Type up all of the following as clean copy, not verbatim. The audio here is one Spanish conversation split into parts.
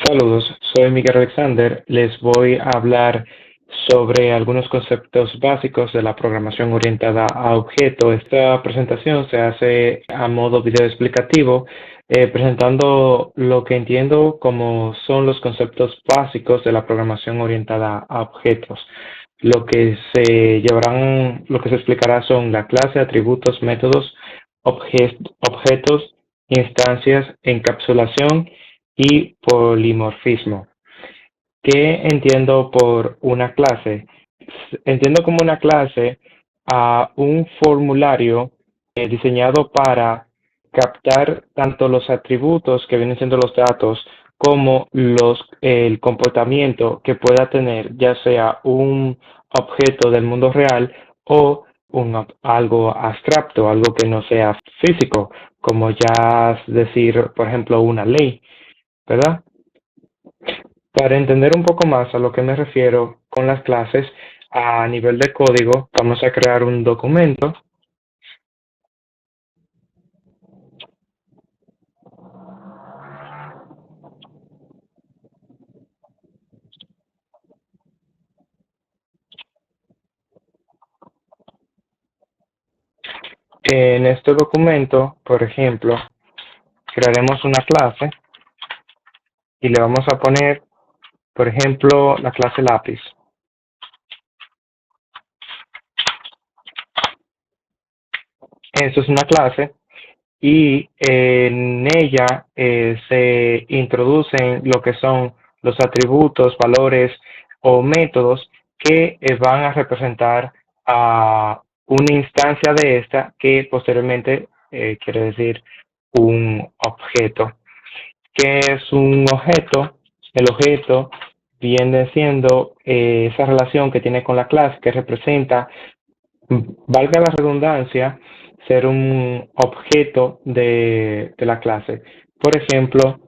Saludos, soy Miguel Alexander. Les voy a hablar sobre algunos conceptos básicos de la programación orientada a objeto. Esta presentación se hace a modo video explicativo, presentando lo que entiendo como son los conceptos básicos de la programación orientada a objetos. Lo que se explicará son la clase, atributos, métodos, objetos, instancias, encapsulación y polimorfismo. ¿Qué entiendo por una clase? Entiendo como una clase a un formulario diseñado para captar tanto los atributos que vienen siendo los datos como el comportamiento que pueda tener, ya sea un objeto del mundo real o algo abstracto, algo que no sea físico, como ya decir, por ejemplo, una ley, ¿verdad? Para entender un poco más a lo que me refiero con las clases, a nivel de código, vamos a crear un documento. En este documento, por ejemplo, crearemos una clase y le vamos a poner, por ejemplo, la clase lápiz. Esto es una clase y en ella se introducen lo que son los atributos, valores o métodos que van a representar a una instancia de esta que posteriormente quiere decir un objeto. ¿Qué es un objeto? El objeto viene siendo esa relación que tiene con la clase que representa, valga la redundancia, ser un objeto de la clase. Por ejemplo,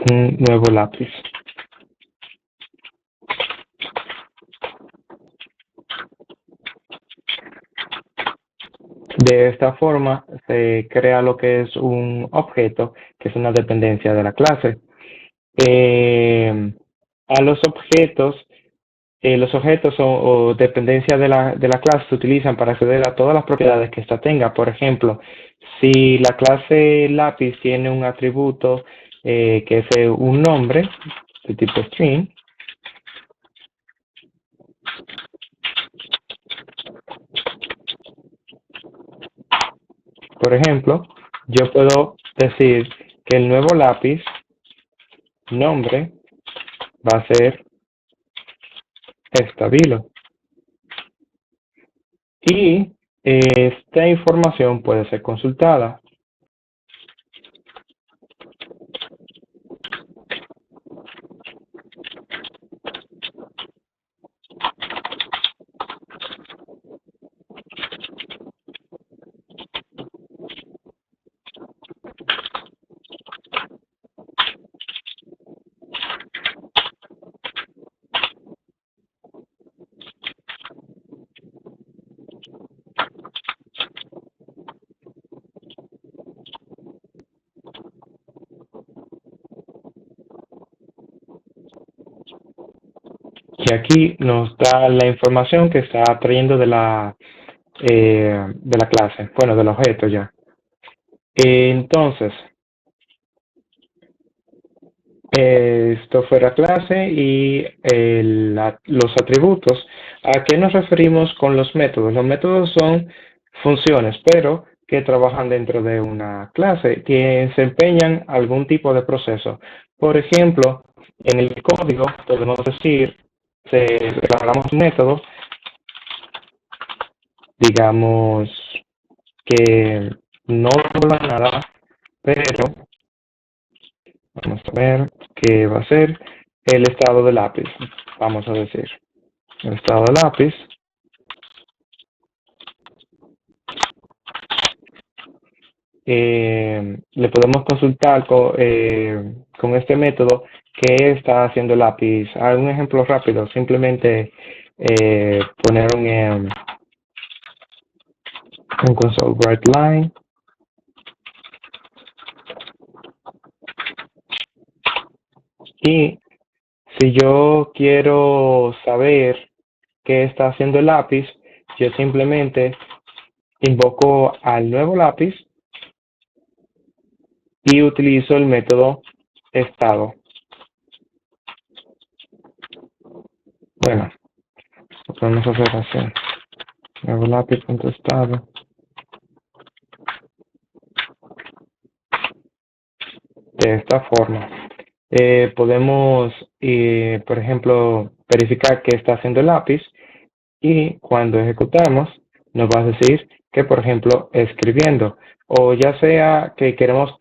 un nuevo lápiz. De esta forma se crea lo que es un objeto, que es una dependencia de la clase. A los objetos o dependencias de la clase se utilizan para acceder a todas las propiedades que ésta tenga. Por ejemplo, si la clase lápiz tiene un atributo que es un nombre de tipo string, por ejemplo, yo puedo decir que el nuevo lápiz nombre va a ser estabilo. Y esta información puede ser consultada. Y aquí nos da la información que está trayendo de la clase, bueno, del objeto ya. Entonces, esto fue la clase y los atributos. ¿A qué nos referimos con los métodos? Los métodos son funciones, pero que trabajan dentro de una clase, que desempeñan algún tipo de proceso. Por ejemplo, en el código podemos decir, declaramos un método, digamos que no devuelva nada, pero vamos a ver qué va a ser el estado de lápiz. Vamos a decir, el estado de lápiz. Le podemos consultar con este método qué está haciendo el lápiz. Un ejemplo rápido, simplemente poner un console write line. Y si yo quiero saber qué está haciendo el lápiz, yo simplemente invoco al nuevo lápiz y utilizo el método estado. Bueno, lo podemos hacer así. Nuevo lápiz.estado. De esta forma. Podemos, por ejemplo, verificar qué está haciendo el lápiz y cuando ejecutamos nos va a decir que, por ejemplo, escribiendo, o ya sea que queremos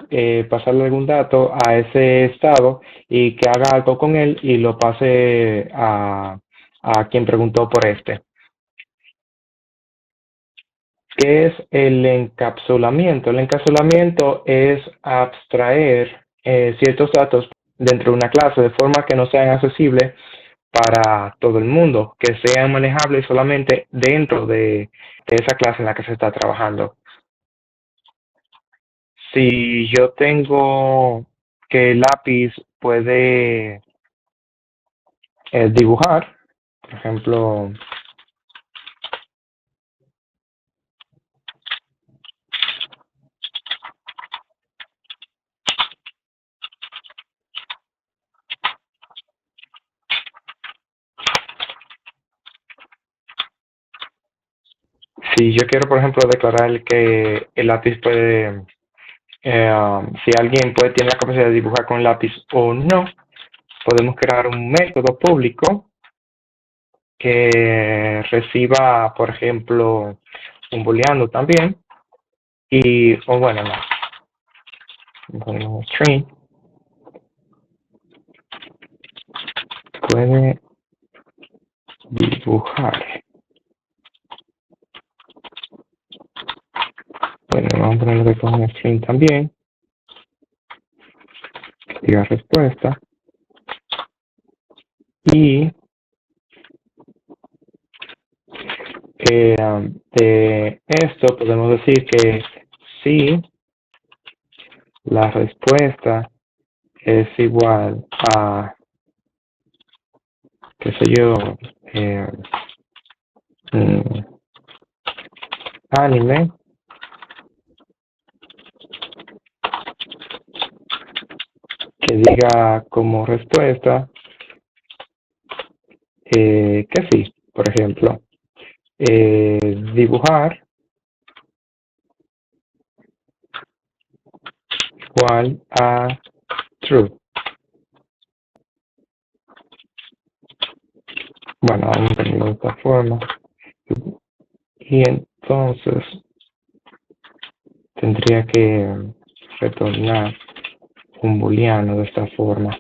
pasarle algún dato a ese estado y que haga algo con él y lo pase a quien preguntó por este. ¿Qué es el encapsulamiento? El encapsulamiento es abstraer ciertos datos dentro de una clase de forma que no sean accesibles para todo el mundo, que sean manejables solamente dentro de esa clase en la que se está trabajando. Si yo tengo que el lápiz puede dibujar, por ejemplo, si yo quiero, por ejemplo, declarar que el lápiz puede, si alguien tiene la capacidad de dibujar con el lápiz o no, podemos crear un método público que reciba, por ejemplo, un booleano también, o bueno, no, string, puede dibujar. Bueno, vamos a ponerlo con un string también, que diga respuesta, y de esto podemos decir que si la respuesta es igual a, qué sé yo, anime, que diga como respuesta que sí, por ejemplo, dibujar igual a true. Bueno, vamos a ponerlo de esta forma. Y entonces tendría que retornar un booleano de esta forma.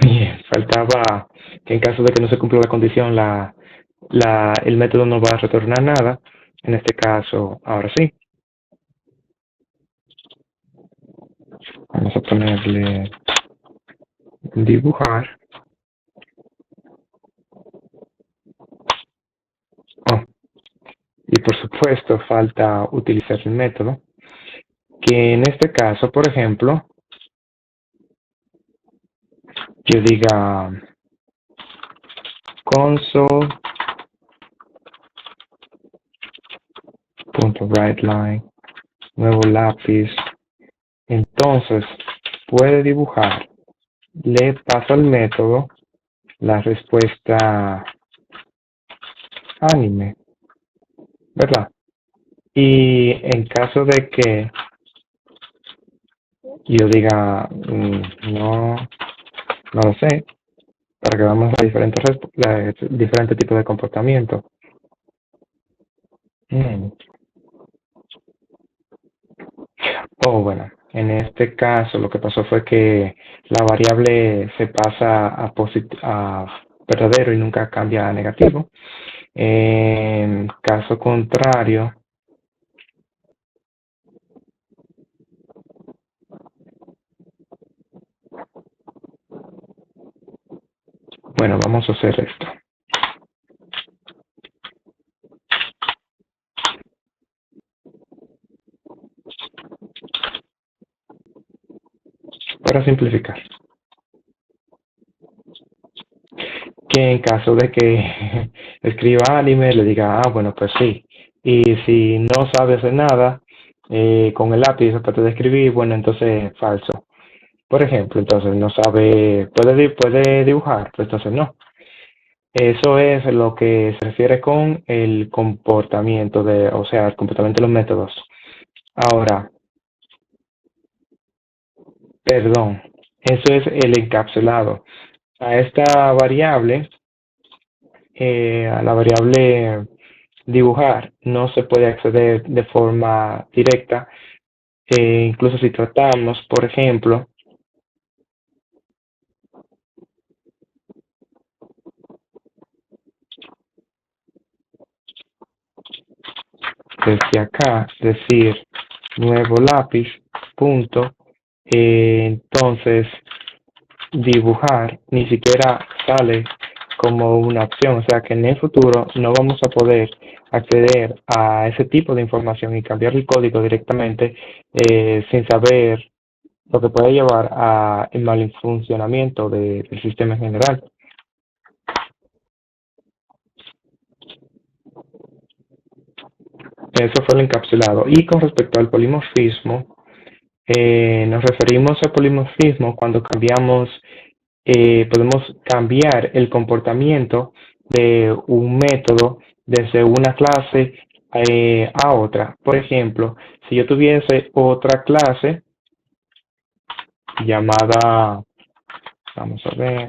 Bien, faltaba que en caso de que no se cumpla la condición, el método no va a retornar nada. En este caso, ahora sí. Vamos a ponerle dibujar. Oh, y por supuesto, falta utilizar el método. Que en este caso, por ejemplo, yo diga console.writeLine, nuevo lápiz. Entonces, puede dibujar. Le paso al método la respuesta anime, ¿verdad? Y en caso de que yo diga no lo sé, para que veamos diferentes tipos de comportamiento. Oh, bueno, En este caso, lo que pasó fue que la variable se pasa a verdadero y nunca cambia a negativo. En caso contrario, bueno, vamos a hacer esto. Para simplificar, que en caso de que escriba anime, le diga, ah, bueno, pues sí. Y si no sabe hacer nada con el lápiz, aparte de escribir, bueno, entonces falso. Por ejemplo, entonces no sabe, puede dibujar, pues entonces no. Eso es lo que se refiere con el comportamiento o sea, el comportamiento de los métodos. Ahora, perdón, eso es el encapsulado. A esta variable, a la variable dibujar, no se puede acceder de forma directa. Incluso si tratamos, por ejemplo, desde acá, decir nuevo lápiz, punto, entonces dibujar ni siquiera sale como una opción, o sea que en el futuro no vamos a poder acceder a ese tipo de información y cambiar el código directamente sin saber lo que puede llevar a el mal funcionamiento del sistema en general. Eso fue el encapsulado. Y con respecto al polimorfismo, nos referimos al polimorfismo cuando podemos cambiar el comportamiento de un método desde una clase a otra. Por ejemplo, si yo tuviese otra clase llamada, vamos a ver,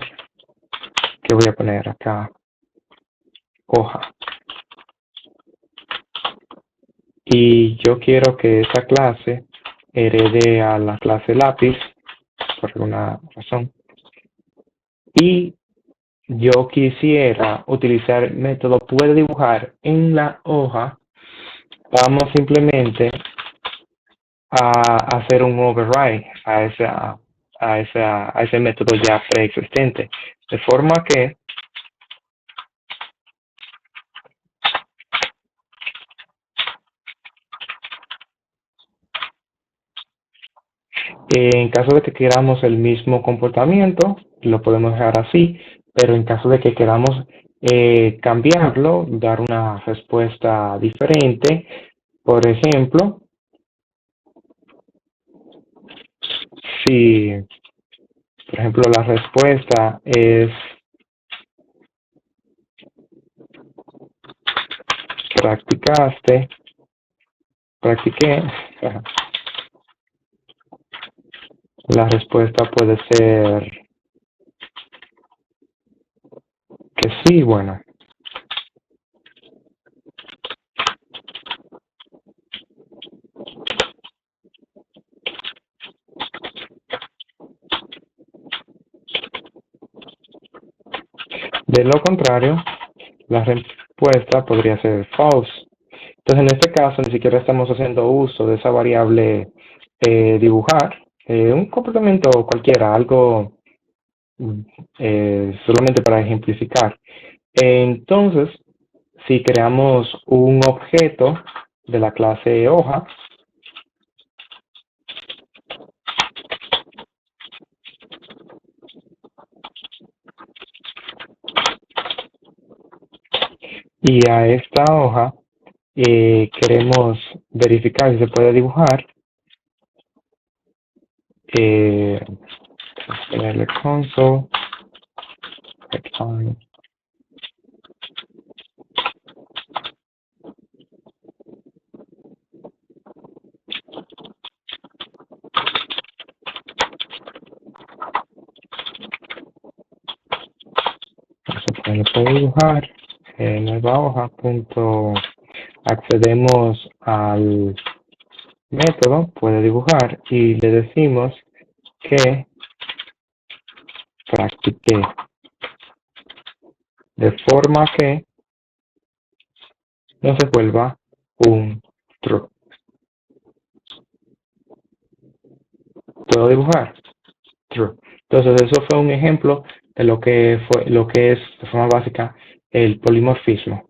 ¿qué voy a poner acá? Hoja. Y yo quiero que esa clase herede a la clase lápiz por alguna razón. Y yo quisiera utilizar el método puede dibujar en la hoja, vamos simplemente a hacer un override a ese método ya preexistente. De forma que en caso de que queramos el mismo comportamiento, lo podemos dejar así, pero en caso de que queramos cambiarlo, dar una respuesta diferente, por ejemplo, si por ejemplo la respuesta es practicaste, practiqué, la respuesta puede ser que sí, bueno. De lo contrario, la respuesta podría ser false. Entonces, en este caso, ni siquiera estamos haciendo uso de esa variable dibujar, un comportamiento cualquiera, algo solamente para ejemplificar. Entonces, si creamos un objeto de la clase hoja, y a esta hoja queremos verificar si se puede dibujar, ponerle console, se puede dibujar, nueva hoja, punto, accedemos al método puede dibujar y le decimos que practique de forma que no se vuelva un true. ¿Puedo dibujar? True. Entonces eso fue un ejemplo de lo que es de forma básica el polimorfismo.